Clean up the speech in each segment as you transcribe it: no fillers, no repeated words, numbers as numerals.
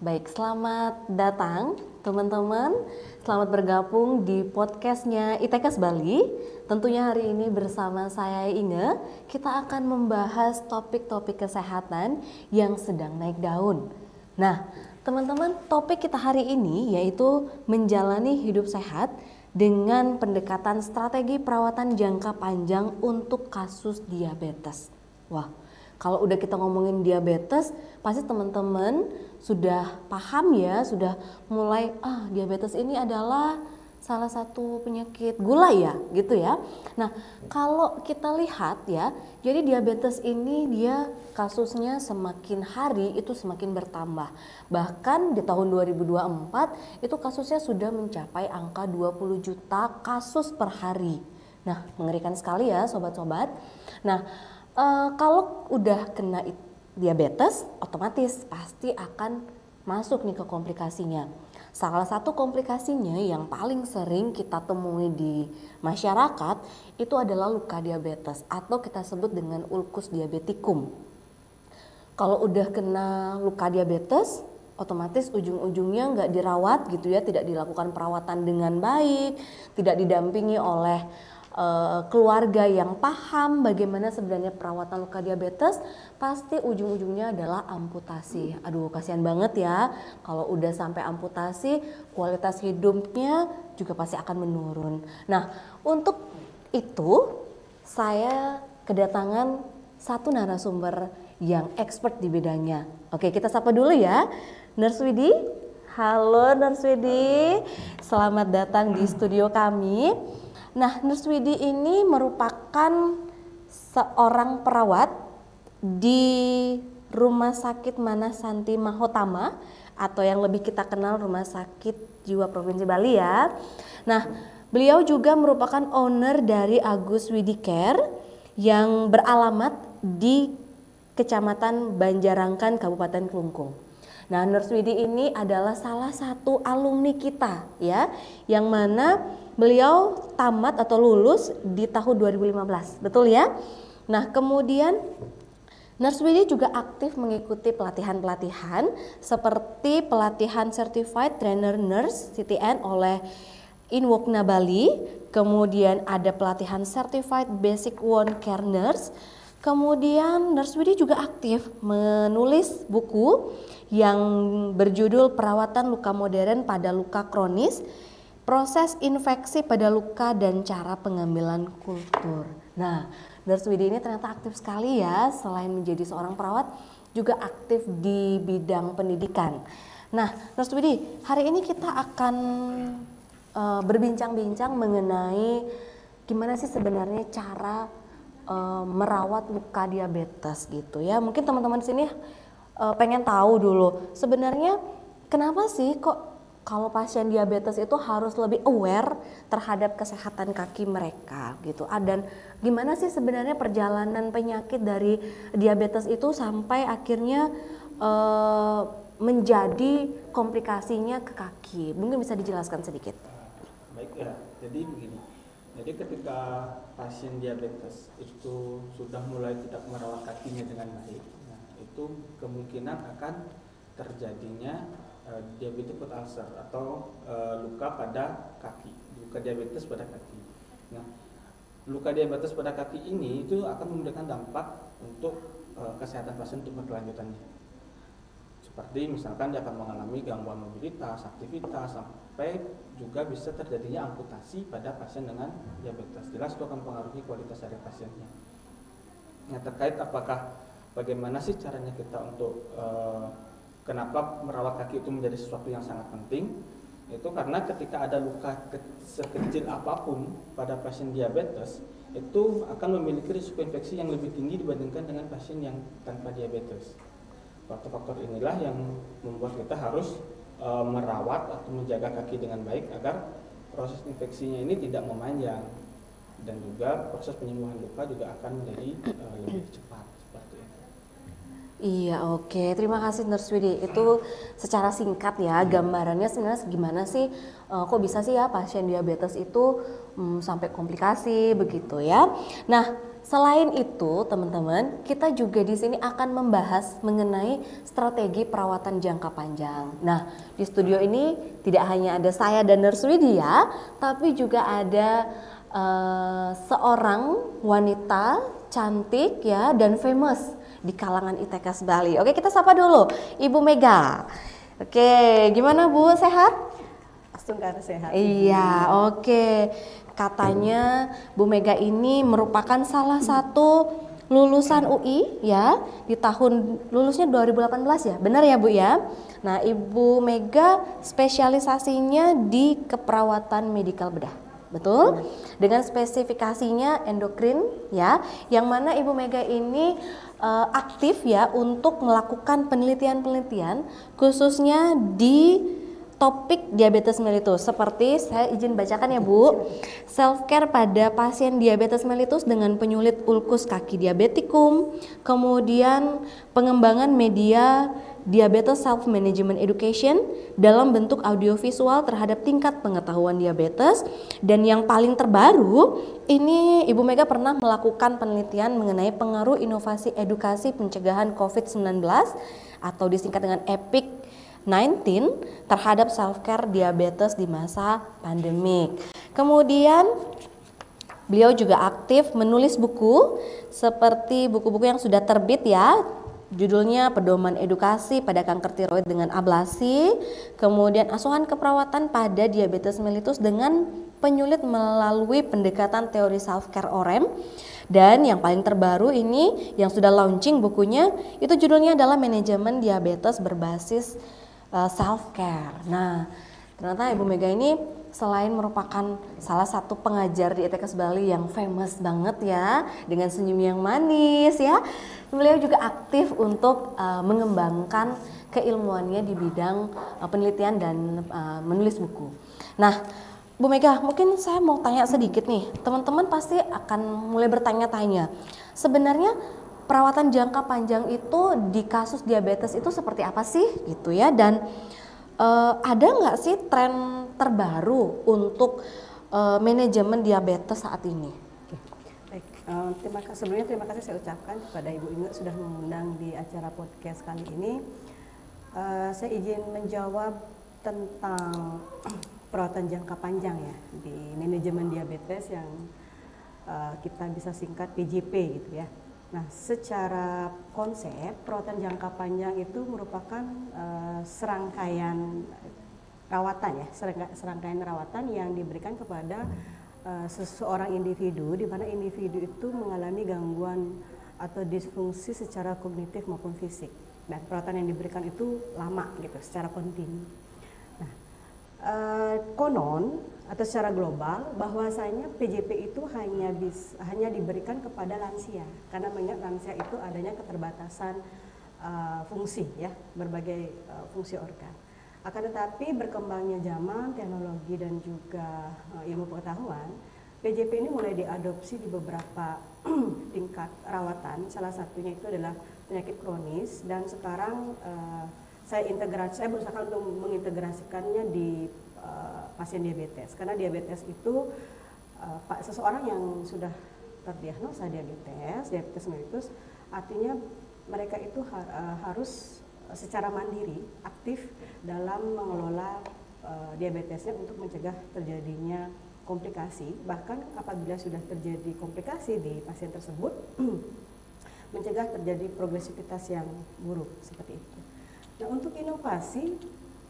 Baik, selamat datang teman-teman. Selamat bergabung di podcastnya ITKes Bali. Tentunya hari ini bersama saya Inge, kita akan membahas topik-topik kesehatan yang sedang naik daun. Nah, teman-teman, topik kita hari ini yaitu menjalani hidup sehat dengan pendekatan strategi perawatan jangka panjang untuk kasus diabetes. Wah, kalau udah kita ngomongin diabetes, pasti teman-teman sudah paham ya, sudah mulai diabetes ini adalah salah satu penyakit gula ya, gitu ya. Nah, kalau kita lihat ya, jadi diabetes ini dia kasusnya semakin hari itu semakin bertambah. Bahkan di tahun 2024 itu kasusnya sudah mencapai angka 20 juta kasus per hari. Nah, mengerikan sekali ya sobat-sobat. Nah, kalau udah kena diabetes, otomatis pasti akan masuk nih ke komplikasinya. Salah satu komplikasinya yang paling sering kita temui di masyarakat itu adalah luka diabetes atau kita sebut dengan ulkus diabetikum. Kalau udah kena luka diabetes, otomatis ujung-ujungnya nggak dirawat gitu ya, tidak dilakukan perawatan dengan baik, tidak didampingi oleh keluarga yang paham bagaimana sebenarnya perawatan luka diabetes, pasti ujung-ujungnya adalah amputasi. Aduh, kasihan banget ya kalau udah sampai amputasi, kualitas hidupnya juga pasti akan menurun. Nah, untuk itu saya kedatangan satu narasumber yang expert di bidangnya. Oke, kita sapa dulu ya, Nurse Widi. Halo Nurse Widi, selamat datang di studio kami. Nah, Nurse Widi ini merupakan seorang perawat di Rumah Sakit Manasanti Mahotama atau yang lebih kita kenal Rumah Sakit Jiwa Provinsi Bali ya. Nah, beliau juga merupakan owner dari Agus Widi Care yang beralamat di Kecamatan Banjarangkan, Kabupaten Klungkung. Nah, Nurse Widi ini adalah salah satu alumni kita ya, yang mana beliau tamat atau lulus di tahun 2015, betul ya? Nah, kemudian Nurse Widi juga aktif mengikuti pelatihan-pelatihan seperti pelatihan Certified Trainer Nurse CTN oleh Inwokna Bali, kemudian ada pelatihan Certified Basic Wound Care Nurse. Kemudian Nurse Widi juga aktif menulis buku yang berjudul Perawatan Luka Modern pada Luka Kronis, Proses Infeksi pada Luka dan Cara Pengambilan Kultur. Nah, Nurse Widi ini ternyata aktif sekali ya, selain menjadi seorang perawat juga aktif di bidang pendidikan. Nah, Nurse Widi, hari ini kita akan berbincang-bincang mengenai gimana sih sebenarnya cara merawat luka diabetes gitu ya. Mungkin teman-teman sini pengen tahu dulu sebenarnya kenapa sih kok kalau pasien diabetes itu harus lebih aware terhadap kesehatan kaki mereka gitu. Dan gimana sih sebenarnya perjalanan penyakit dari diabetes itu sampai akhirnya menjadi komplikasinya ke kaki. Mungkin bisa dijelaskan sedikit. Baik ya, jadi begini. Jadi ketika pasien diabetes itu sudah mulai tidak merawat kakinya dengan baik, nah, itu kemungkinan akan terjadinya diabetic foot ulcer atau luka pada kaki, luka diabetes pada kaki. Nah, luka diabetes pada kaki ini itu akan memberikan dampak untuk kesehatan pasien untuk berkelanjutannya. Seperti misalkan dia akan mengalami gangguan mobilitas, aktivitas, sampai juga bisa terjadinya amputasi pada pasien dengan diabetes. Jelas itu akan mempengaruhi kualitas dari pasiennya. Nah, terkait bagaimana sih caranya kita untuk kenapa merawat kaki itu menjadi sesuatu yang sangat penting? Itu karena ketika ada luka sekecil apapun pada pasien diabetes, itu akan memiliki risiko infeksi yang lebih tinggi dibandingkan dengan pasien yang tanpa diabetes. Faktor-faktor inilah yang membuat kita harus merawat atau menjaga kaki dengan baik agar proses infeksinya ini tidak memanjang dan juga proses penyembuhan luka juga akan menjadi lebih cepat seperti itu. Iya, oke. Terima kasih Nurse Widi. Itu secara singkat ya gambarannya sebenarnya gimana sih kok bisa sih ya pasien diabetes itu sampai komplikasi begitu ya. Nah, selain itu teman-teman, kita juga di sini akan membahas mengenai strategi perawatan jangka panjang. Nah, di studio ini tidak hanya ada saya dan Nurse Widya, tapi juga ada seorang wanita cantik ya dan famous di kalangan ITKes Bali. Oke, kita sapa dulu Ibu Mega. Oke, gimana Bu, sehat? Sungguh sehat. Iya, oke. Katanya Bu Mega ini merupakan salah satu lulusan UI ya, di tahun lulusnya 2018 ya, benar ya Bu ya? Nah, Ibu Mega spesialisasinya di keperawatan medikal bedah, betul? Dengan spesifikasinya endokrin ya, yang mana Ibu Mega ini aktif ya untuk melakukan penelitian-penelitian khususnya di topik diabetes mellitus. Seperti saya izin bacakan ya Bu. Self care pada pasien diabetes mellitus dengan penyulit ulkus kaki diabetikum, kemudian pengembangan media diabetes self management education dalam bentuk audiovisual terhadap tingkat pengetahuan diabetes, dan yang paling terbaru ini Ibu Mega pernah melakukan penelitian mengenai pengaruh inovasi edukasi pencegahan COVID-19 atau disingkat dengan EPIC 19 terhadap self-care diabetes di masa pandemik. Kemudian beliau juga aktif menulis buku seperti buku-buku yang sudah terbit ya. Judulnya Pedoman Edukasi pada Kanker Tiroid dengan Ablasi, kemudian Asuhan Keperawatan pada Diabetes Mellitus dengan penyulit melalui pendekatan teori self-care OREM. Dan yang paling terbaru ini yang sudah launching bukunya itu judulnya adalah Manajemen Diabetes Berbasis Self-Care. Nah, ternyata Ibu Mega ini selain merupakan salah satu pengajar di ITKes Bali yang famous banget ya, dengan senyum yang manis ya, beliau juga aktif untuk mengembangkan keilmuannya di bidang penelitian dan menulis buku. Nah, Bu Mega, mungkin saya mau tanya sedikit nih, teman-teman pasti akan mulai bertanya-tanya, sebenarnya perawatan jangka panjang itu di kasus diabetes itu seperti apa sih gitu ya, dan ada nggak sih tren terbaru untuk manajemen diabetes saat ini? Baik, terima kasih saya ucapkan kepada Ibu Inge sudah mengundang di acara podcast kali ini. Saya izin menjawab tentang perawatan jangka panjang ya di manajemen diabetes yang kita bisa singkat PJP gitu ya. Nah, secara konsep perawatan jangka panjang itu merupakan serangkaian rawatan ya, serangkaian rawatan yang diberikan kepada seseorang individu, di mana individu itu mengalami gangguan atau disfungsi secara kognitif maupun fisik, dan perawatan yang diberikan itu lama gitu, secara kontinu. Nah, konon atau secara global bahwasanya PJP itu hanya diberikan kepada lansia, karena mengingat lansia itu adanya keterbatasan fungsi ya, berbagai fungsi organ. Akan tetapi berkembangnya zaman, teknologi dan juga ilmu pengetahuan, PJP ini mulai diadopsi di beberapa tingkat rawatan. Salah satunya itu adalah penyakit kronis, dan sekarang saya berusaha untuk mengintegrasikannya di pasien diabetes, karena diabetes itu seseorang yang sudah terdiagnosa diabetes mellitus, artinya mereka itu harus secara mandiri aktif dalam mengelola diabetesnya untuk mencegah terjadinya komplikasi, bahkan apabila sudah terjadi komplikasi di pasien tersebut mencegah terjadi progresivitas yang buruk seperti itu. Nah, untuk inovasi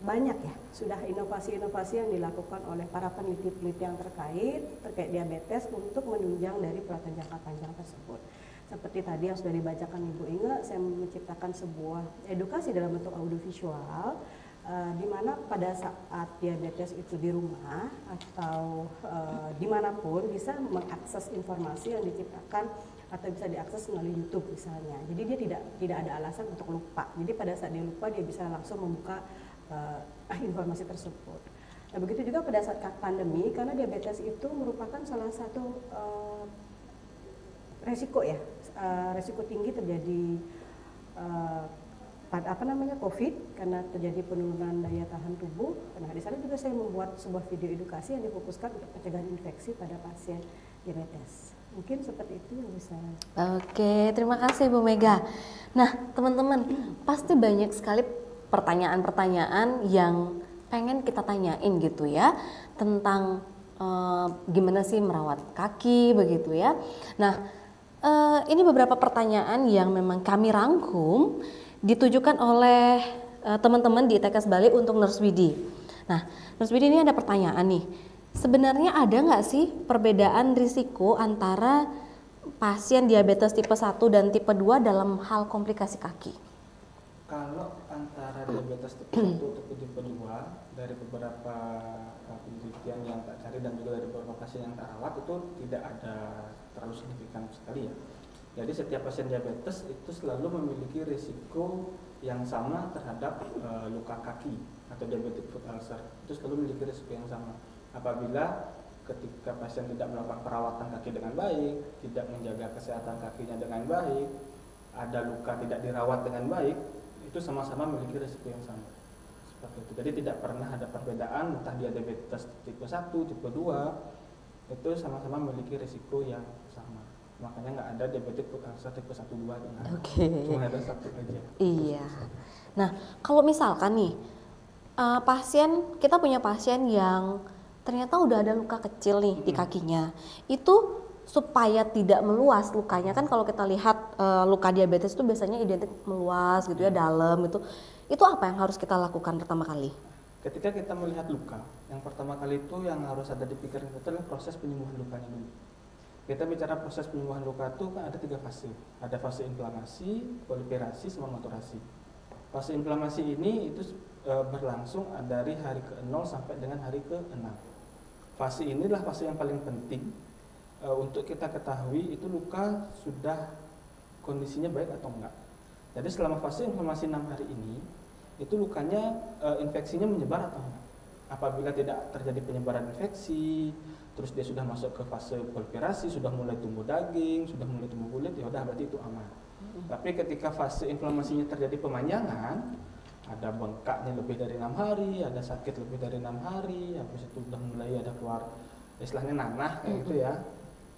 banyak ya, sudah inovasi-inovasi yang dilakukan oleh para peneliti-peneliti yang terkait diabetes untuk menunjang dari perawatan jangka panjang tersebut. Seperti tadi yang sudah dibacakan Ibu Inge, saya menciptakan sebuah edukasi dalam bentuk audiovisual, di mana pada saat diabetes itu di rumah atau dimanapun bisa mengakses informasi yang diciptakan atau bisa diakses melalui YouTube misalnya. Jadi dia tidak ada alasan untuk lupa. Jadi pada saat dia lupa dia bisa langsung membuka informasi tersebut. Nah, begitu juga pada saat pandemi, karena diabetes itu merupakan salah satu resiko ya, resiko tinggi terjadi COVID, karena terjadi penurunan daya tahan tubuh. Nah, di sana juga saya membuat sebuah video edukasi yang difokuskan untuk pencegahan infeksi pada pasien diabetes. Mungkin seperti itu yang bisa. Oke, terima kasih Bu Mega. Nah, teman-teman, pasti banyak sekali pertanyaan-pertanyaan yang pengen kita tanyain gitu ya, tentang gimana sih merawat kaki begitu ya. Nah, ini beberapa pertanyaan yang memang kami rangkum ditujukan oleh teman-teman di ITKS Bali untuk Nurse Widi. Nah, Nurse Widi ini ada pertanyaan nih. Sebenarnya ada nggak sih perbedaan risiko antara pasien diabetes tipe 1 dan tipe 2 dalam hal komplikasi kaki? Kalau antara diabetes tipe 1 atau tipe 2, dari beberapa penelitian yang tak cari dan juga dari beberapa pasien yang tak rawat, itu tidak ada terlalu signifikan sekali ya. Jadi setiap pasien diabetes itu selalu memiliki risiko yang sama terhadap luka kaki atau diabetic foot ulcer. Itu selalu memiliki risiko yang sama. Apabila ketika pasien tidak melakukan perawatan kaki dengan baik, tidak menjaga kesehatan kakinya dengan baik, ada luka tidak dirawat dengan baik, itu sama-sama memiliki risiko yang sama. Seperti itu. Jadi tidak pernah ada perbedaan entah dia diabetes tipe 1, tipe 2, itu sama-sama memiliki risiko yang sama. Makanya nggak ada diabetic foot ulcer tipe 1, 2 dengan cuma ada satu aja. Iya. Nah, kalau misalkan nih kita punya pasien yang ternyata udah ada luka kecil nih di kakinya, itu supaya tidak meluas lukanya, kan kalau kita lihat luka diabetes itu biasanya identik meluas gitu ya, dalam gitu. Itu apa yang harus kita lakukan pertama kali? Ketika kita melihat luka, yang pertama kali itu yang harus ada di pikiran kita adalah proses penyembuhan lukanya dulu. Kita bicara proses penyembuhan luka itu kan ada 3 fase. Ada fase inflamasi, proliferasi, sama maturasi. Fase inflamasi ini itu berlangsung dari hari ke-0 sampai dengan hari ke-6. Fase inilah fase yang paling penting untuk kita ketahui itu luka sudah kondisinya baik atau enggak. Jadi selama fase inflamasi 6 hari ini, itu lukanya infeksinya menyebar atau enggak. Apabila tidak terjadi penyebaran infeksi, terus dia sudah masuk ke fase proliferasi, sudah mulai tumbuh daging, sudah mulai tumbuh kulit, ya udah berarti itu aman. Tapi ketika fase inflamasinya terjadi pemanjangan, ada bengkaknya lebih dari 6 hari, ada sakit lebih dari 6 hari, habis itu sudah mulai ada keluar istilahnya nanah kayak gitu ya,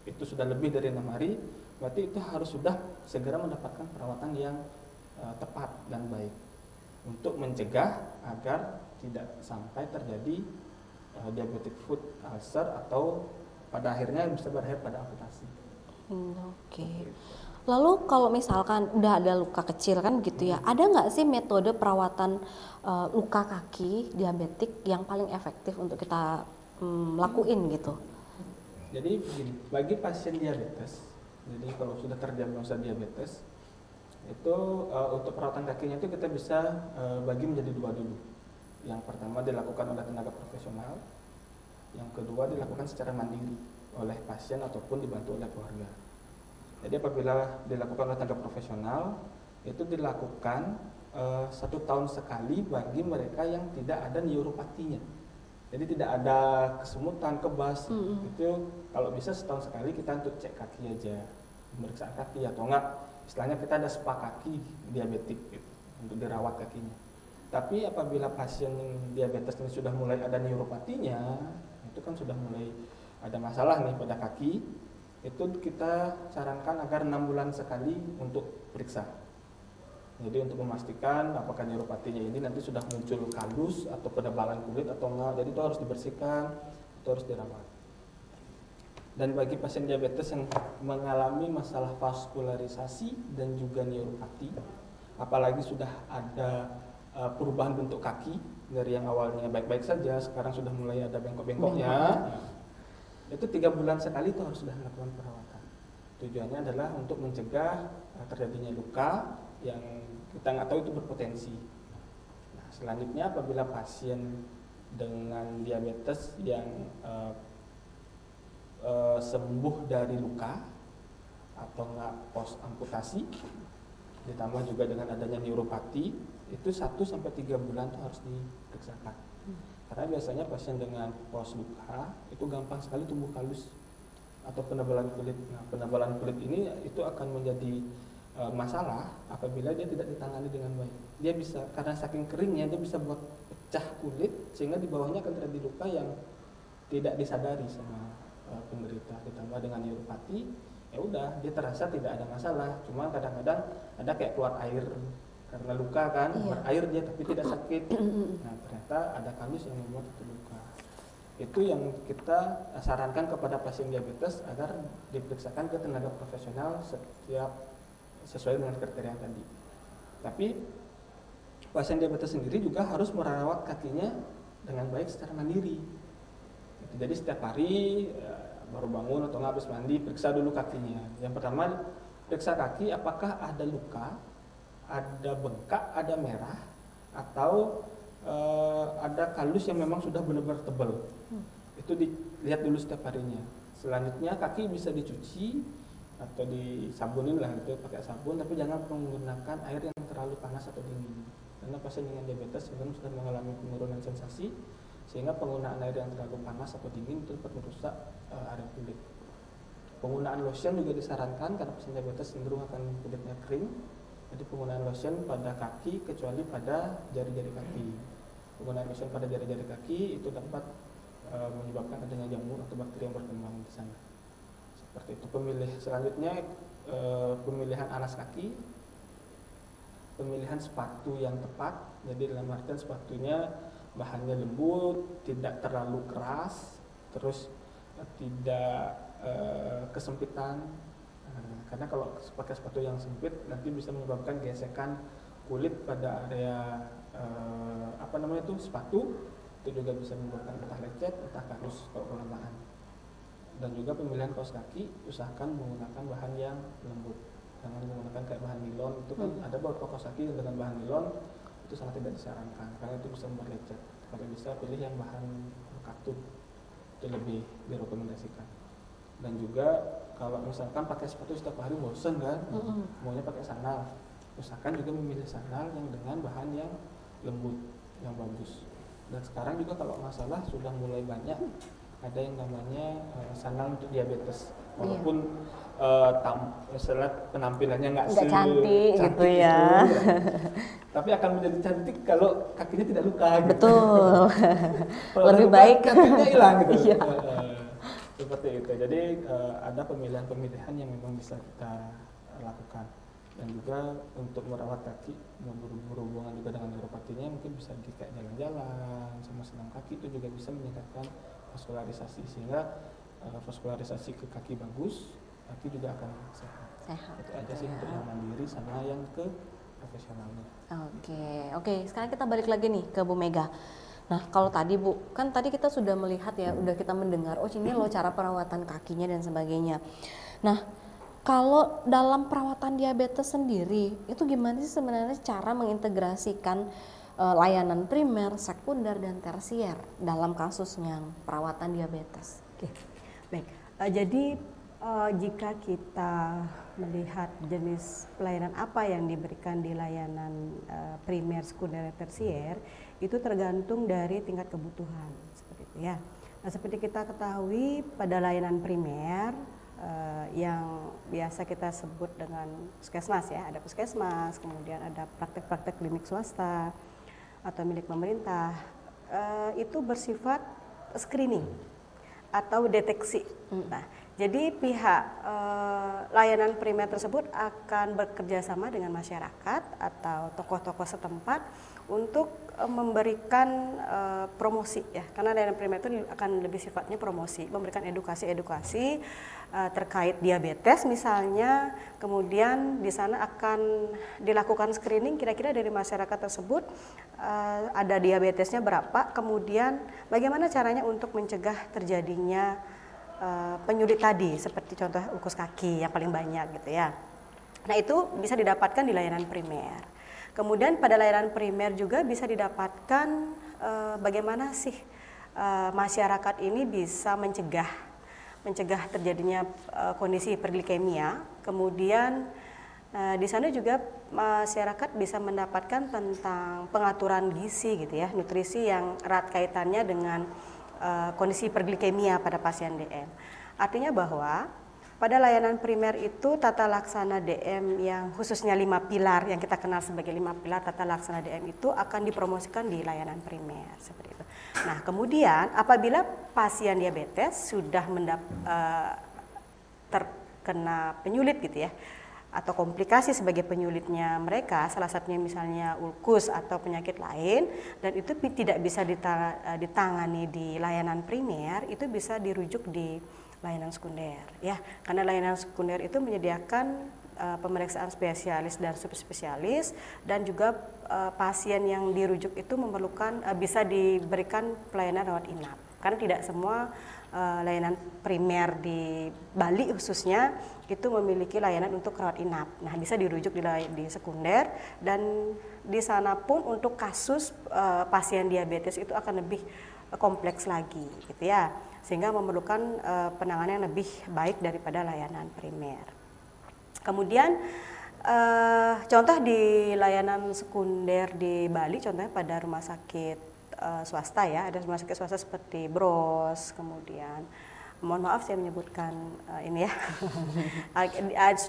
itu sudah lebih dari 6 hari, berarti itu harus sudah segera mendapatkan perawatan yang tepat dan baik untuk mencegah agar tidak sampai terjadi diabetic foot ulcer atau pada akhirnya bisa berakhir pada amputasi. Oke. Lalu kalau misalkan udah ada luka kecil kan gitu ya, ada nggak sih metode perawatan luka kaki diabetik yang paling efektif untuk kita lakuin gitu? Jadi begini, bagi pasien diabetes, jadi kalau sudah terdiagnosa diabetes, itu untuk perawatan kakinya itu kita bisa bagi menjadi 2 dulu. Yang pertama dilakukan oleh tenaga profesional, yang kedua dilakukan secara mandiri oleh pasien ataupun dibantu oleh keluarga. Jadi apabila dilakukan oleh tenaga profesional, itu dilakukan 1 tahun sekali bagi mereka yang tidak ada neuropatinya. Jadi tidak ada kesemutan, kebas. Itu kalau bisa setahun sekali kita untuk cek kaki aja, pemeriksaan kaki atau enggak, istilahnya kita ada spa kaki diabetik gitu, untuk dirawat kakinya. Tapi apabila pasien diabetes ini sudah mulai ada neuropatinya, itu kan sudah mulai ada masalah nih pada kaki, itu kita sarankan agar 6 bulan sekali untuk periksa. Jadi untuk memastikan apakah neuropatinya ini nanti sudah muncul kalus atau penebalan kulit atau enggak, jadi itu harus dibersihkan, itu harus dirawat. Dan bagi pasien diabetes yang mengalami masalah vaskularisasi dan juga neuropati, apalagi sudah ada perubahan bentuk kaki dari yang awalnya baik-baik saja, sekarang sudah mulai ada bengkok-bengkoknya, itu 3 bulan sekali itu harus sudah melakukan perawatan. Tujuannya adalah untuk mencegah terjadinya luka yang kita nggak tahu itu berpotensi. Nah, selanjutnya apabila pasien dengan diabetes yang sembuh dari luka atau nggak post amputasi, ditambah juga dengan adanya neuropati, itu 1-3 bulan itu harus diperiksakan. Karena biasanya pasien dengan post luka itu gampang sekali tumbuh kalus atau penebalan kulit. Nah, penebalan kulit ini itu akan menjadi masalah apabila dia tidak ditangani dengan baik. Dia bisa, karena saking keringnya, dia bisa buat pecah kulit sehingga di bawahnya akan terjadi luka yang tidak disadari sama penderita, ditambah dengan neuropati, ya udah dia terasa tidak ada masalah. Cuma kadang-kadang ada kayak keluar air karena luka kan, keluar air dia tapi tidak sakit. Nah ternyata ada kalus yang membuat itu luka. Itu yang kita sarankan kepada pasien diabetes agar diperiksakan ke tenaga profesional setiap sesuai dengan kriteria tadi. Tapi pasien diabetes sendiri juga harus merawat kakinya dengan baik secara mandiri. Jadi setiap hari baru bangun atau habis mandi periksa dulu kakinya. Yang pertama periksa kaki apakah ada luka, ada bengkak, ada merah, atau ada kalus yang memang sudah benar-benar tebal. Itu dilihat dulu setiap harinya. Selanjutnya kaki bisa dicuci atau disabunin lah gitu, pakai sabun, tapi jangan menggunakan air yang terlalu panas atau dingin. Karena pasien dengan diabetes sebenarnya sudah mengalami penurunan sensasi, sehingga penggunaan air yang terlalu panas atau dingin itu dapat merusak area kulit. Penggunaan lotion juga disarankan karena pasien diabetes cenderung akan kulitnya kering. Jadi penggunaan lotion pada kaki kecuali pada jari-jari kaki. Penggunaan lotion pada jari-jari kaki itu dapat menyebabkan adanya jamur atau bakteri yang berkembang di sana. Seperti itu. Selanjutnya pemilihan alas kaki, pemilihan sepatu yang tepat. Jadi dalam artian sepatunya bahannya lembut, tidak terlalu keras, terus tidak kesempitan. Karena kalau pakai sepatu yang sempit nanti bisa menyebabkan gesekan kulit pada area sepatu, itu juga bisa menyebabkan entah lecet, entah kalus kalau kelamaan. Dan juga pemilihan kaos kaki usahakan menggunakan bahan yang lembut, jangan menggunakan kayak bahan nilon. Itu kan ada beberapa kaos kaki dengan bahan nilon itu sangat tidak disarankan karena itu bisa membuat lecet. Kalau bisa pilih yang bahan katun, itu lebih direkomendasikan. Dan juga kalau misalkan pakai sepatu setiap hari bosan kan, maunya pakai sandal, usahakan juga memilih sandal yang dengan bahan yang lembut, yang bagus. Dan sekarang juga kalau masalah sudah mulai banyak ada yang namanya sandal untuk diabetes, walaupun penampilannya nggak cantik gitu ya. Tapi akan menjadi cantik kalau kakinya tidak luka. Betul. Gitu. Lebih baik kakinya hilang gitu. Iya. Seperti itu. Jadi ada pemilihan-pemilihan yang memang bisa kita lakukan. Dan juga untuk merawat kaki berhubungan juga dengan neuropatinya, mungkin bisa di kayak jalan-jalan sama senam kaki, itu juga bisa meningkatkan vaskularisasi, sehingga vaskularisasi ke kaki bagus, kaki juga akan sehat. Itu aja sih untuk yang mandiri sama yang ke profesionalnya. Oke. Sekarang kita balik lagi nih ke Bu Mega. Nah, kalau tadi Bu, kan tadi kita sudah melihat ya, udah kita mendengar, ini loh cara perawatan kakinya dan sebagainya. Nah, kalau dalam perawatan diabetes sendiri, itu gimana sih sebenarnya cara mengintegrasikan layanan primer, sekunder, dan tersier dalam kasusnya perawatan diabetes? Oke, baik. Jadi jika kita melihat jenis pelayanan apa yang diberikan di layanan primer, sekunder, dan tersier, itu tergantung dari tingkat kebutuhan, seperti itu ya. Nah, seperti kita ketahui pada layanan primer yang biasa kita sebut dengan puskesmas ya, ada puskesmas, kemudian ada praktek-praktek klinik swasta atau milik pemerintah, itu bersifat screening atau deteksi. Nah, jadi pihak layanan primer tersebut akan bekerja sama dengan masyarakat atau tokoh-tokoh setempat untuk memberikan promosi ya, karena layanan primer itu akan lebih sifatnya promosi, memberikan edukasi terkait diabetes misalnya, kemudian di sana akan dilakukan screening kira-kira dari masyarakat tersebut ada diabetesnya berapa, kemudian bagaimana caranya untuk mencegah terjadinya penyulit tadi, seperti contoh ukus kaki yang paling banyak gitu ya. Nah, itu bisa didapatkan di layanan primer. Kemudian pada layanan primer juga bisa didapatkan bagaimana sih masyarakat ini bisa mencegah terjadinya kondisi hiperglikemia. Kemudian di sana juga masyarakat bisa mendapatkan tentang pengaturan gizi gitu ya, nutrisi yang erat kaitannya dengan kondisi hiperglikemia pada pasien DM. Artinya bahwa pada layanan primer itu tata laksana DM yang khususnya 5 pilar yang kita kenal sebagai 5 pilar tata laksana DM itu akan dipromosikan di layanan primer seperti itu. Nah, kemudian apabila pasien diabetes sudah terkena penyulit gitu ya, atau komplikasi sebagai penyulitnya mereka, salah satunya misalnya ulkus atau penyakit lain, dan itu tidak bisa ditangani di layanan primer, itu bisa dirujuk di layanan sekunder ya, karena layanan sekunder itu menyediakan pemeriksaan spesialis dan subspesialis, dan juga pasien yang dirujuk itu memerlukan bisa diberikan pelayanan rawat inap, karena tidak semua layanan primer di Bali khususnya itu memiliki layanan untuk rawat inap. Nah, bisa dirujuk di sekunder, dan di sana pun untuk kasus pasien diabetes itu akan lebih kompleks lagi gitu ya, sehingga memerlukan penanganan yang lebih baik daripada layanan primer. Kemudian contoh di layanan sekunder di Bali, contohnya pada rumah sakit swasta ya, ada rumah sakit swasta seperti Bros, kemudian mohon maaf saya menyebutkan ini ya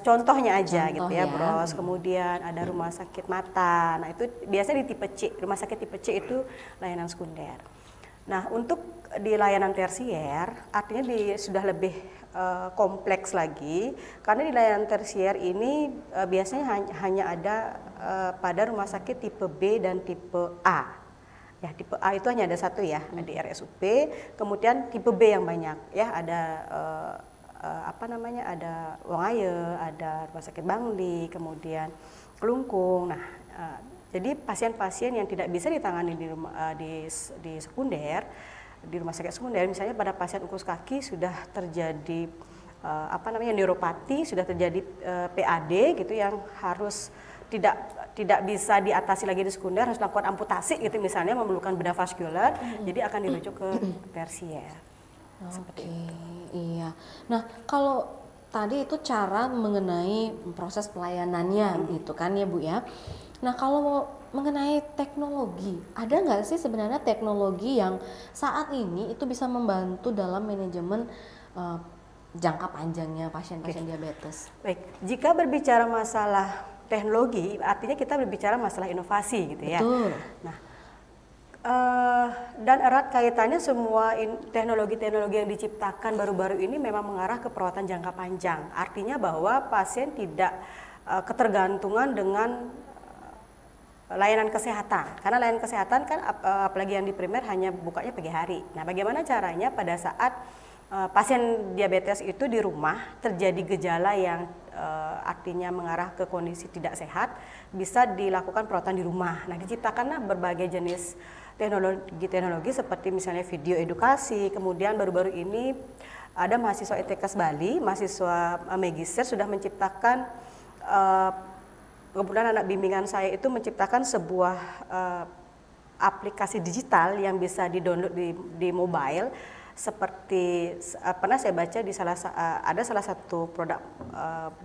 contohnya aja gitu ya, Bros, kemudian ada rumah sakit mata, nah itu biasanya di tipe C, rumah sakit tipe C itu layanan sekunder. Nah, untuk di layanan tersier artinya sudah lebih kompleks lagi, karena di layanan tersier ini biasanya hanya ada pada rumah sakit tipe B dan tipe A. Ya, tipe A itu hanya ada satu ya, di RSUP, kemudian tipe B yang banyak ya, ada ada Wongaye, ada Rumah Sakit Bangli, kemudian Kelungkung. Nah, jadi pasien-pasien yang tidak bisa ditangani di sekunder, di rumah sakit sekunder, misalnya pada pasien ukus kaki sudah terjadi neuropati, sudah terjadi PAD gitu, yang harus tidak bisa diatasi lagi di sekunder, harus lakukan amputasi gitu misalnya, memerlukan bedah vaskular, jadi akan dirujuk ke tersier. Oke, iya. Nah, kalau tadi itu cara mengenai proses pelayanannya gitu kan ya Bu ya. Nah, kalau mengenai teknologi, ada nggak sih sebenarnya teknologi yang saat ini itu bisa membantu dalam manajemen jangka panjangnya pasien-pasien diabetes? Baik, jika berbicara masalah teknologi, artinya kita berbicara masalah inovasi gitu ya. Betul. Nah, dan erat kaitannya semua teknologi-teknologi yang diciptakan baru-baru ini memang mengarah ke perawatan jangka panjang. Artinya bahwa pasien tidak ketergantungan dengan layanan kesehatan, karena layanan kesehatan kan apalagi yang di primer hanya bukanya pagi hari. Nah, bagaimana caranya pada saat pasien diabetes itu di rumah terjadi gejala yang artinya mengarah ke kondisi tidak sehat, bisa dilakukan perawatan di rumah. Nah, diciptakanlah berbagai jenis teknologi seperti misalnya video edukasi. Kemudian baru-baru ini ada mahasiswa ITKes Bali, mahasiswa Magister sudah menciptakan, kebetulan anak bimbingan saya itu menciptakan sebuah aplikasi digital yang bisa di-download di mobile. Seperti pernah saya baca di ada salah satu produk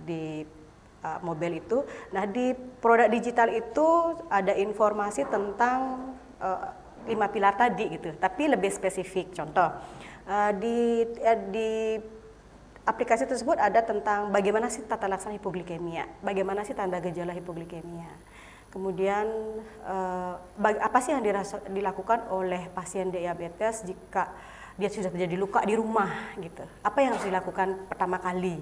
di mobile itu. Nah, di produk digital itu ada informasi tentang 5 pilar tadi gitu, tapi lebih spesifik. Contoh di aplikasi tersebut ada tentang bagaimana sih tata laksana hipoglikemia, bagaimana sih tanda gejala hipoglikemia. Kemudian apa sih yang dilakukan oleh pasien diabetes jika dia sudah terjadi luka di rumah gitu. Apa yang harus dilakukan pertama kali?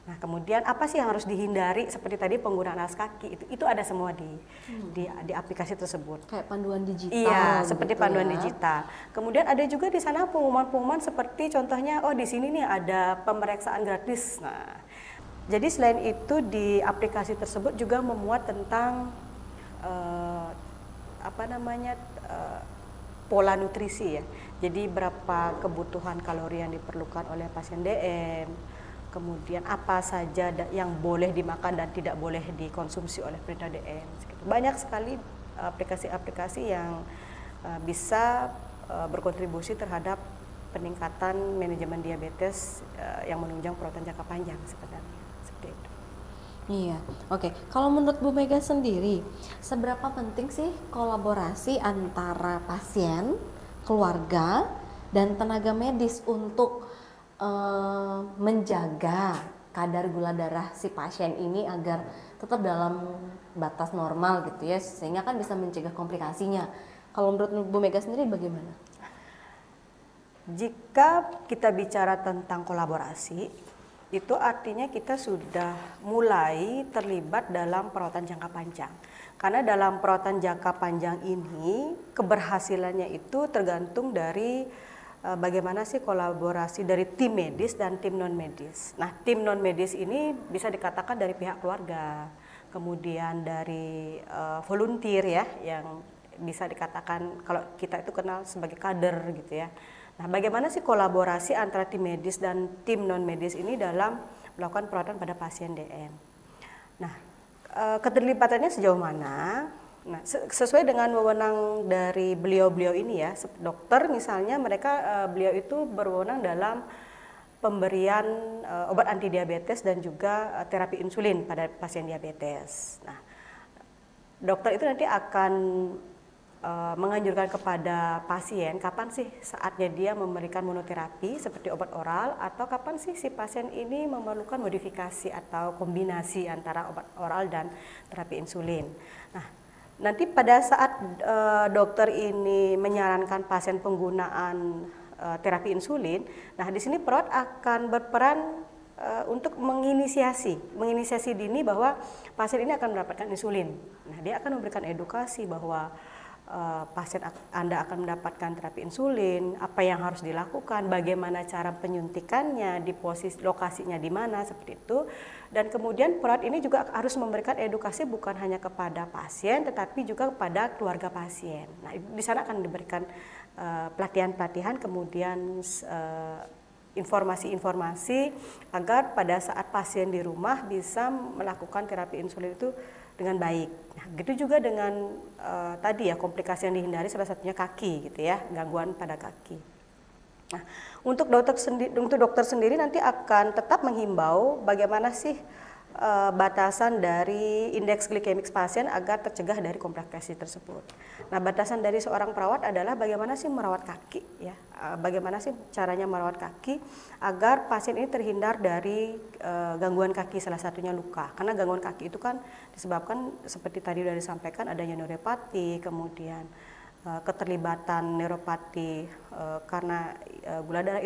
Nah, kemudian apa sih yang harus dihindari, seperti tadi penggunaan alas kaki, itu ada semua di aplikasi tersebut. Kayak panduan digital. Iya, seperti gitu panduan ya. digital. Kemudian ada juga di sana pengumuman-pengumuman seperti contohnya, di sini nih ada pemeriksaan gratis. Nah, jadi selain itu di aplikasi tersebut juga memuat tentang pola nutrisi ya. Jadi berapa kebutuhan kalori yang diperlukan oleh pasien DM, kemudian apa saja yang boleh dimakan dan tidak boleh dikonsumsi oleh penderita DM. Banyak sekali aplikasi-aplikasi yang bisa berkontribusi terhadap peningkatan manajemen diabetes yang menunjang perawatan jangka panjang sebenarnya. Seperti itu. Iya, oke. Kalau menurut Bu Mega sendiri, seberapa penting sih kolaborasi antara pasien, keluarga, dan tenaga medis untuk menjaga kadar gula darah si pasien ini agar tetap dalam batas normal gitu ya, sehingga kan bisa mencegah komplikasinya. Kalau menurut Bu Mega sendiri bagaimana? Jika kita bicara tentang kolaborasi, itu artinya kita sudah mulai terlibat dalam perawatan jangka panjang. Karena dalam perawatan jangka panjang ini, keberhasilannya itu tergantung dari bagaimana sih kolaborasi dari tim medis dan tim non medis. Nah, tim non medis ini bisa dikatakan dari pihak keluarga, kemudian dari volunteer ya, yang bisa dikatakan kalau kita itu kenal sebagai kader gitu ya. Nah, bagaimana sih kolaborasi antara tim medis dan tim non medis ini dalam melakukan perawatan pada pasien DM? Nah, keterlibatannya sejauh mana? Nah, sesuai dengan wewenang dari beliau-beliau ini ya, dokter misalnya beliau itu berwenang dalam pemberian obat anti diabetes dan juga terapi insulin pada pasien diabetes. Nah, dokter itu nanti akan menganjurkan kepada pasien kapan sih saatnya dia memberikan monoterapi seperti obat oral, atau kapan sih si pasien ini memerlukan modifikasi atau kombinasi antara obat oral dan terapi insulin. Nah, nanti pada saat dokter ini menyarankan pasien penggunaan terapi insulin, nah di sini perawat akan berperan untuk menginisiasi dini bahwa pasien ini akan mendapatkan insulin. Nah, dia akan memberikan edukasi bahwa pasien Anda akan mendapatkan terapi insulin, apa yang harus dilakukan, bagaimana cara penyuntikannya, di posisi lokasinya di mana, seperti itu. Dan kemudian perawat ini juga harus memberikan edukasi bukan hanya kepada pasien tetapi juga kepada keluarga pasien. Nah, di sana akan diberikan pelatihan-pelatihan, kemudian informasi-informasi agar pada saat pasien di rumah bisa melakukan terapi insulin itu dengan baik. Nah, gitu juga dengan tadi ya, komplikasi yang dihindari salah satunya kaki gitu ya, gangguan pada kaki. Nah, untuk dokter sendiri nanti akan tetap menghimbau bagaimana sih batasan dari indeks glikemik pasien agar tercegah dari komplikasi tersebut. Nah, batasan dari seorang perawat adalah bagaimana sih merawat kaki ya, bagaimana sih caranya merawat kaki agar pasien ini terhindar dari gangguan kaki, salah satunya luka. Karena gangguan kaki itu kan disebabkan seperti tadi sudah disampaikan adanya neuropati, kemudian keterlibatan neuropati karena gula darah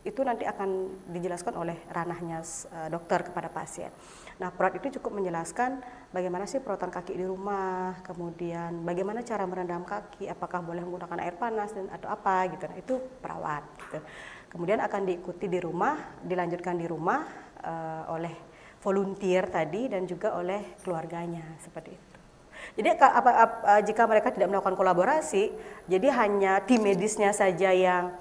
itu nanti akan dijelaskan oleh ranahnya dokter kepada pasien. Nah, perawat itu cukup menjelaskan bagaimana sih perawatan kaki di rumah, kemudian bagaimana cara merendam kaki, apakah boleh menggunakan air panas dan atau apa gitu. Nah, itu perawat gitu. Kemudian akan diikuti di rumah, dilanjutkan di rumah oleh volunteer tadi dan juga oleh keluarganya seperti itu. Jadi jika mereka tidak melakukan kolaborasi, jadi hanya tim medisnya saja yang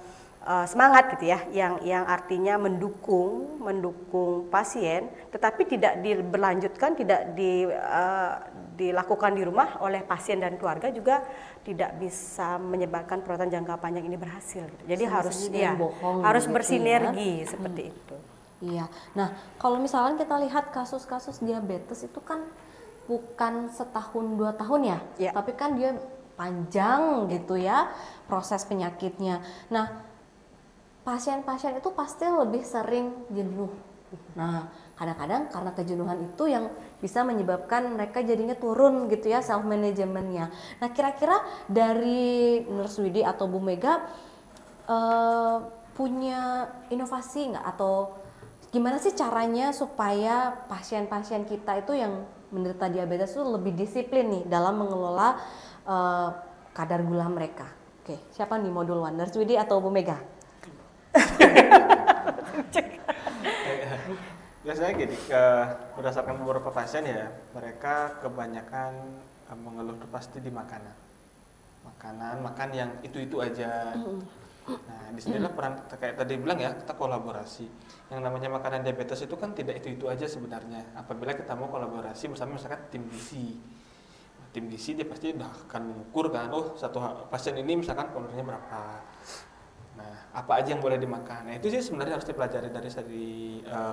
semangat gitu ya, yang artinya mendukung pasien, tetapi tidak diberlanjutkan, tidak dilakukan di rumah oleh pasien dan keluarga, juga tidak bisa menyebabkan perawatan jangka panjang ini berhasil. Gitu. Jadi harus bersinergi ya. Seperti itu. Iya. Nah, kalau misalnya kita lihat kasus-kasus diabetes itu kan bukan setahun 2 tahun ya, tapi kan dia panjang gitu ya proses penyakitnya. Nah, pasien-pasien itu pasti lebih sering jenuh. Nah, kadang-kadang karena kejenuhan itu yang bisa menyebabkan mereka jadinya turun gitu ya self managementnya. Nah, kira-kira dari Nurse Widi atau Bu Mega punya inovasi nggak, atau gimana sih caranya supaya pasien-pasien kita itu yang menderita diabetes itu lebih disiplin nih dalam mengelola kadar gula mereka? Oke, siapa nih mau duluan, Nurse Widi atau Bu Mega? Biasanya gini, berdasarkan beberapa pasien ya, mereka kebanyakan mengeluh pasti di makan yang itu aja. Nah, disinilah peran kayak tadi bilang ya, kita kolaborasi. Yang namanya makanan diabetes itu kan tidak itu aja sebenarnya. Apabila kita mau kolaborasi bersama misalkan tim gizi, dia pasti udah akan mengukur kan, satu pasien ini misalkan kalorinya berapa. Nah, apa aja yang boleh dimakan. Nah, itu sih sebenarnya harus dipelajari dari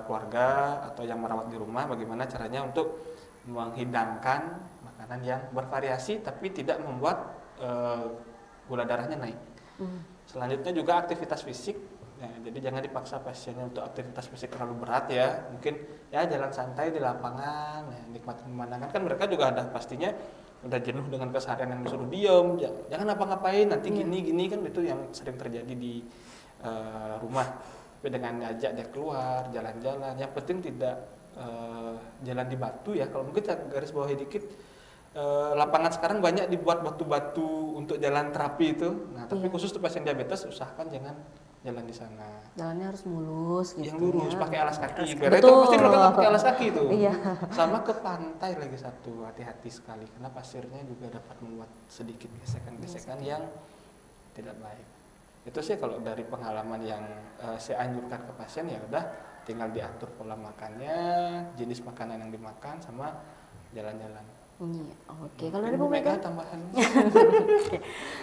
keluarga atau yang merawat di rumah, bagaimana caranya untuk menghidangkan makanan yang bervariasi tapi tidak membuat gula darahnya naik. Selanjutnya juga aktivitas fisik jadi jangan dipaksa pasiennya untuk aktivitas fisik terlalu berat ya. Mungkin ya jalan santai di lapangan, ya, nikmati pemandangan. Kan mereka juga ada pastinya udah jenuh dengan keseharian yang disuruh diem, jangan apa-ngapain nanti gini kan, itu yang sering terjadi di rumah. Tapi dengan ngajak dia keluar, jalan-jalan, yang penting tidak jalan di batu ya. Kalau mungkin garis bawahi dikit, lapangan sekarang banyak dibuat batu-batu untuk jalan terapi itu. Nah, tapi khusus untuk pasien diabetes usahakan jangan jalan di sana. Jalannya harus mulus gitu. Yang lurus, pakai alas kaki. Betul. Itu pasti mereka nggak pakai alas kaki itu. Iya. Sama ke pantai lagi satu, hati-hati sekali karena pasirnya juga dapat membuat sedikit gesekan-gesekan yang tidak baik. Itu sih kalau dari pengalaman yang saya anjurkan ke pasien, ya udah tinggal diatur pola makannya, jenis makanan yang dimakan, sama jalan-jalan. Iya, oke. Kalau dari Bu Mega tambahan.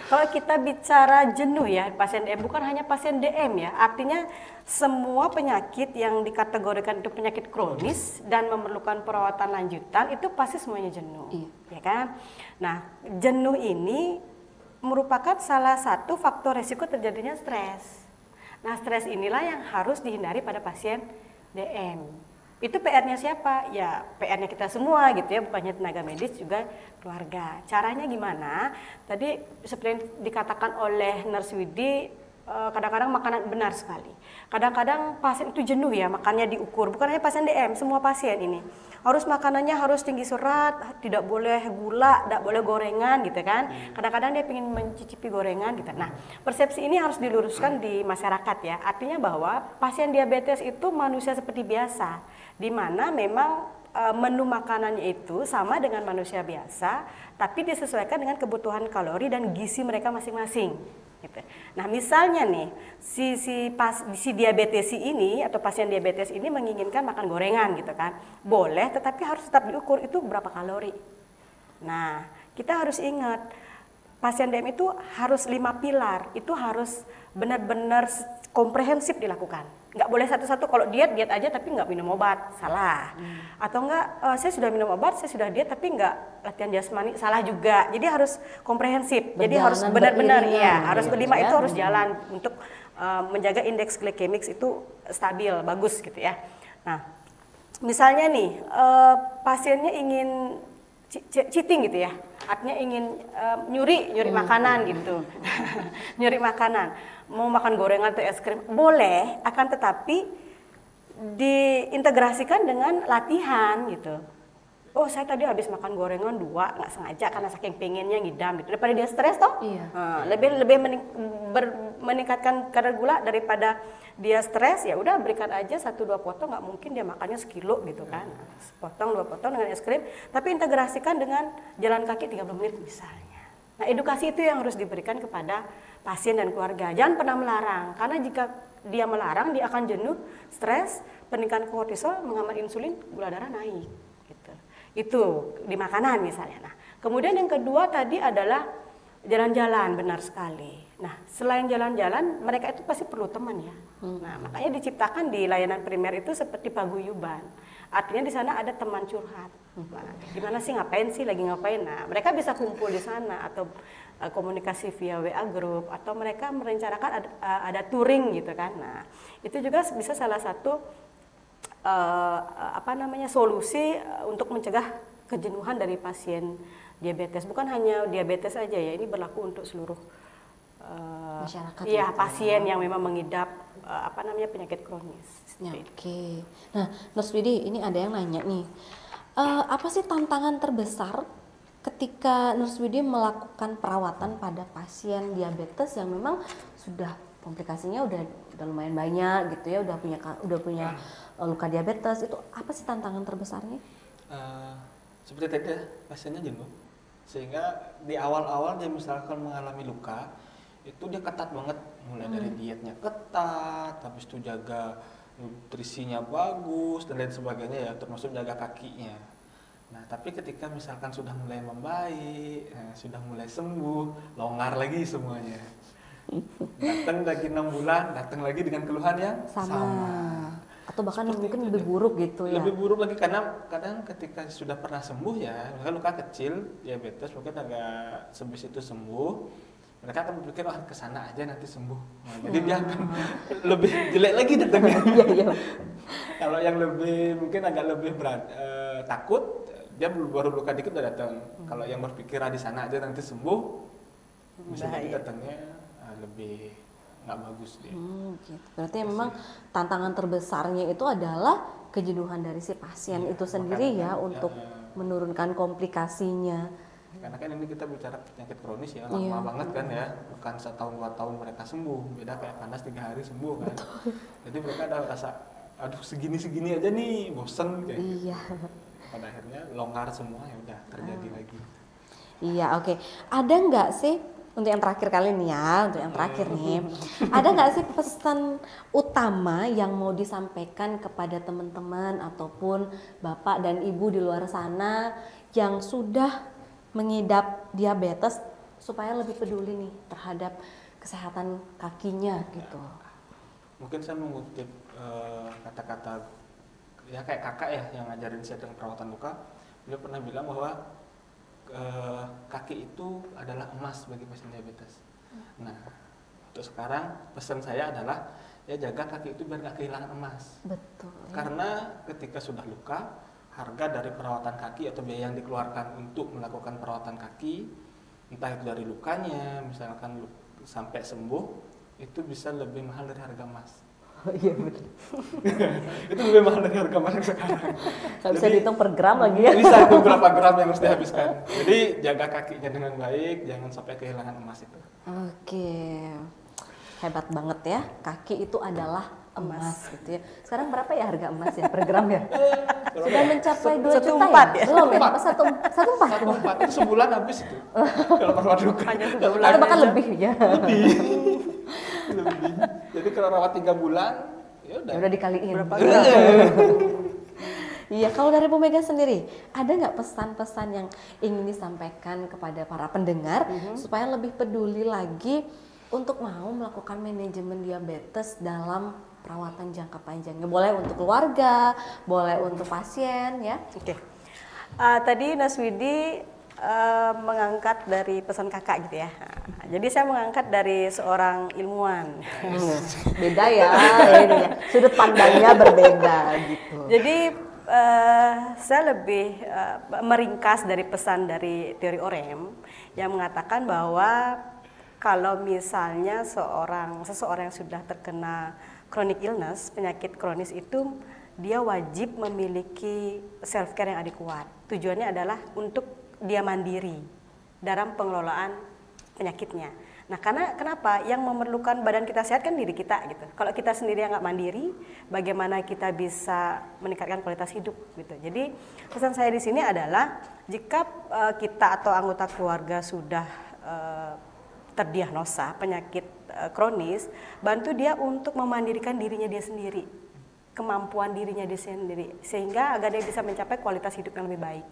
Kalau kita bicara jenuh ya, pasien DM bukan hanya pasien DM ya, artinya semua penyakit yang dikategorikan itu penyakit kronis dan memerlukan perawatan lanjutan itu pasti semuanya jenuh, ya kan? Nah, jenuh ini merupakan salah satu faktor resiko terjadinya stres. Nah, stres inilah yang harus dihindari pada pasien DM. Itu PR-nya siapa? Ya PR-nya kita semua gitu ya, bukannya tenaga medis, juga keluarga. Caranya gimana? Tadi seperti yang dikatakan oleh Nurse Widi, kadang-kadang makanan benar sekali. Kadang-kadang pasien itu jenuh ya, makannya diukur. Bukan hanya pasien DM, semua pasien ini. Harus makanannya harus tinggi serat, tidak boleh gula, tidak boleh gorengan gitu kan. Kadang-kadang dia ingin mencicipi gorengan gitu. Nah, persepsi ini harus diluruskan di masyarakat ya. Artinya bahwa pasien diabetes itu manusia seperti biasa, di mana memang menu makanannya itu sama dengan manusia biasa, tapi disesuaikan dengan kebutuhan kalori dan gizi mereka masing-masing. Gitu. Nah, misalnya nih si diabetes ini atau pasien diabetes ini menginginkan makan gorengan gitu kan, boleh, tetapi harus tetap diukur itu berapa kalori. Nah, kita harus ingat pasien DM itu harus 5 pilar, itu harus benar-benar komprehensif dilakukan. Nggak boleh satu-satu, kalau diet aja tapi nggak minum obat, salah. Atau enggak, saya sudah minum obat, saya sudah diet tapi nggak latihan jasmani, salah juga. Jadi harus komprehensif. Jadi harus benar-benar ya, harus berlima itu harus jalan untuk menjaga indeks glikemik itu stabil, bagus gitu ya. Nah, misalnya nih pasiennya ingin cheating gitu ya, artinya ingin nyuri makanan gitu. Nyuri makanan, mau makan gorengan atau es krim boleh, akan tetapi diintegrasikan dengan latihan gitu. Oh, saya tadi habis makan gorengan 2 nggak sengaja karena saking pengennya ngidam gitu. Daripada dia stres toh, lebih meningkatkan kadar gula daripada dia stres, ya udah berikan aja 1-2 potong, nggak mungkin dia makannya sekilo gitu kan. Sepotong 2 potong dengan es krim, tapi integrasikan dengan jalan kaki 30 menit misalnya. Nah, edukasi itu yang harus diberikan kepada pasien dan keluarga. Jangan pernah melarang, karena jika dia melarang dia akan jenuh, stres, peningkatan kortisol, menghambat insulin, gula darah naik. Gitu. Itu di makanan misalnya. Nah, kemudian yang kedua tadi adalah jalan-jalan, benar sekali. Nah, selain jalan-jalan, mereka itu pasti perlu teman ya. Nah, makanya diciptakan di layanan primer itu seperti paguyuban. Artinya di sana ada teman curhat. Nah, gimana sih, ngapain sih, lagi ngapain? Nah, mereka bisa kumpul di sana atau komunikasi via WA group, atau mereka merencanakan ada touring gitu kan. Nah, itu juga bisa salah satu solusi untuk mencegah kejenuhan dari pasien diabetes. Bukan hanya diabetes saja ya, ini berlaku untuk seluruh masyarakat. Iya, pasien yang memang mengidap penyakit kronis. Ya, oke. Nah, Nurse Widi, ini ada yang nanya nih, apa sih tantangan terbesar ketika Nurse Widi melakukan perawatan pada pasien diabetes yang memang sudah komplikasinya udah lumayan banyak gitu ya, udah punya luka diabetes, itu apa sih tantangan terbesarnya? Seperti tadi pasiennya jenuh, sehingga di awal-awal dia misalkan mengalami luka, itu dia ketat banget, mulai dari dietnya ketat, habis itu jaga nutrisinya bagus dan lain sebagainya ya, termasuk jaga kakinya. Nah, tapi ketika misalkan sudah mulai membaik, sudah mulai sembuh, longgar lagi semuanya. Datang lagi 6 bulan, datang lagi dengan keluhan yang sama. Atau bahkan Seperti mungkin itu, lebih buruk gitu ya. Lebih buruk lagi karena kadang ketika sudah pernah sembuh ya, misalkan luka kecil diabetes mungkin agak sebis itu sembuh, mereka akan berpikir ke sana aja nanti sembuh. Nah, jadi dia akan lebih jelek lagi datangnya. Kalau yang lebih mungkin agak lebih berat, takut, dia baru luka dikit udah datang. Kalau yang berpikir di sana aja nanti sembuh, bisa jadi datangnya lebih nggak bagus dia. Gitu. Berarti memang tantangan terbesarnya itu adalah kejenuhan dari si pasien itu sendiri ya untuk menurunkan komplikasinya. Karena kan ini kita bicara penyakit kronis ya, lama banget kan ya, bukan 1 tahun 2 tahun mereka sembuh, beda kayak panas 3 hari sembuh kan. Jadi mereka ada rasa, aduh segini aja nih, bosen kayak gitu. Pada akhirnya longgar semua, ya udah terjadi lagi. Iya, oke. Ada nggak sih, untuk yang terakhir kali nih ya, untuk yang terakhir nih, ada nggak sih pesan utama yang mau disampaikan kepada teman-teman ataupun bapak dan ibu di luar sana yang sudah mengidap diabetes supaya lebih peduli nih terhadap kesehatan kakinya gitu? Mungkin saya mengutip kata-kata ya kayak kakak ya yang ngajarin saya tentang perawatan luka. Beliau pernah bilang bahwa kaki itu adalah emas bagi pasien diabetes. Nah, untuk sekarang pesan saya adalah ya jaga kaki itu biar nggak kehilangan emas. Betul. Karena ketika sudah luka, harga dari perawatan kaki atau biaya yang dikeluarkan untuk melakukan perawatan kaki, entah itu dari lukanya, misalkan sampai sembuh, itu bisa lebih mahal dari harga emas. Iya betul. Itu lebih mahal dari harga emas sekarang. Nggak bisa dihitung per gram lagi ya. Bisa itu berapa gram yang harus dihabiskan. Jadi jaga kakinya dengan baik, jangan sampai kehilangan emas itu. Oke, hebat banget ya. Kaki itu adalah emas gitu ya. Sekarang berapa ya harga emas ya per gram ya? Sudah mencapai 2 juta ya? Belum ya? Satu empat itu sebulan habis itu. Kalau perawat luka. Atau bahkan lebih ya? Lebih. Jadi kalau rawat 3 bulan, ya udah dikaliin. Berapa? Iya, kalau dari Bu Mega sendiri, ada nggak pesan-pesan yang ingin disampaikan kepada para pendengar supaya lebih peduli lagi untuk mau melakukan manajemen diabetes dalam perawatan jangka panjangnya? Boleh untuk keluarga, boleh untuk pasien ya. Oke. Tadi Naswidi mengangkat dari pesan kakak gitu ya. Jadi saya mengangkat dari seorang ilmuwan. Beda ya, ini ya. Sudut pandangnya berbeda gitu. Jadi saya lebih meringkas dari pesan dari teori Orem yang mengatakan bahwa kalau misalnya seseorang yang sudah terkena chronic illness, penyakit kronis itu, dia wajib memiliki self care yang adekuat. Tujuannya adalah untuk dia mandiri dalam pengelolaan penyakitnya. Nah, karena kenapa? Yang memerlukan badan kita sehat kan diri kita gitu. Kalau kita sendiri yang nggak mandiri, bagaimana kita bisa meningkatkan kualitas hidup gitu. Jadi pesan saya di sini adalah jika kita atau anggota keluarga sudah terdiagnosa penyakit kronis, bantu dia untuk memandirikan dirinya dia sendiri, kemampuan dirinya dia sendiri, sehingga agar dia bisa mencapai kualitas hidup yang lebih baik.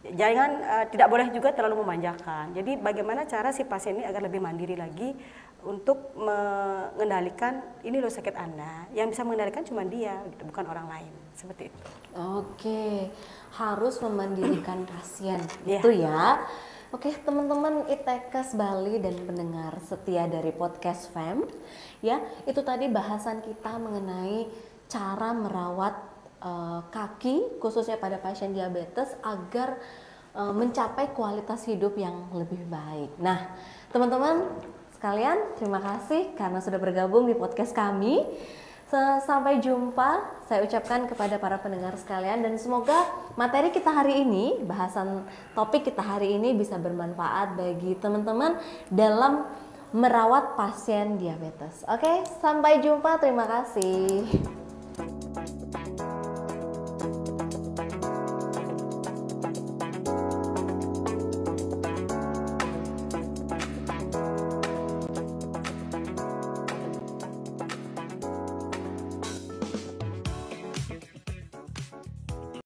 Jangan tidak boleh juga terlalu memanjakan. Jadi bagaimana cara si pasien ini agar lebih mandiri lagi untuk mengendalikan ini loh sakit Anda. Yang bisa mengendalikan cuma dia, gitu, bukan orang lain. Seperti itu. Oke, harus memandirikan pasien itu ya. Oke, teman-teman ITKes Bali dan pendengar setia dari podcast FEM, ya, itu tadi bahasan kita mengenai cara merawat kaki khususnya pada pasien diabetes agar mencapai kualitas hidup yang lebih baik. Nah, teman-teman sekalian, terima kasih karena sudah bergabung di podcast kami. Sampai jumpa saya ucapkan kepada para pendengar sekalian, dan semoga materi kita hari ini, bahasan topik kita hari ini bisa bermanfaat bagi teman-teman dalam merawat pasien diabetes. Oke, sampai jumpa, terima kasih.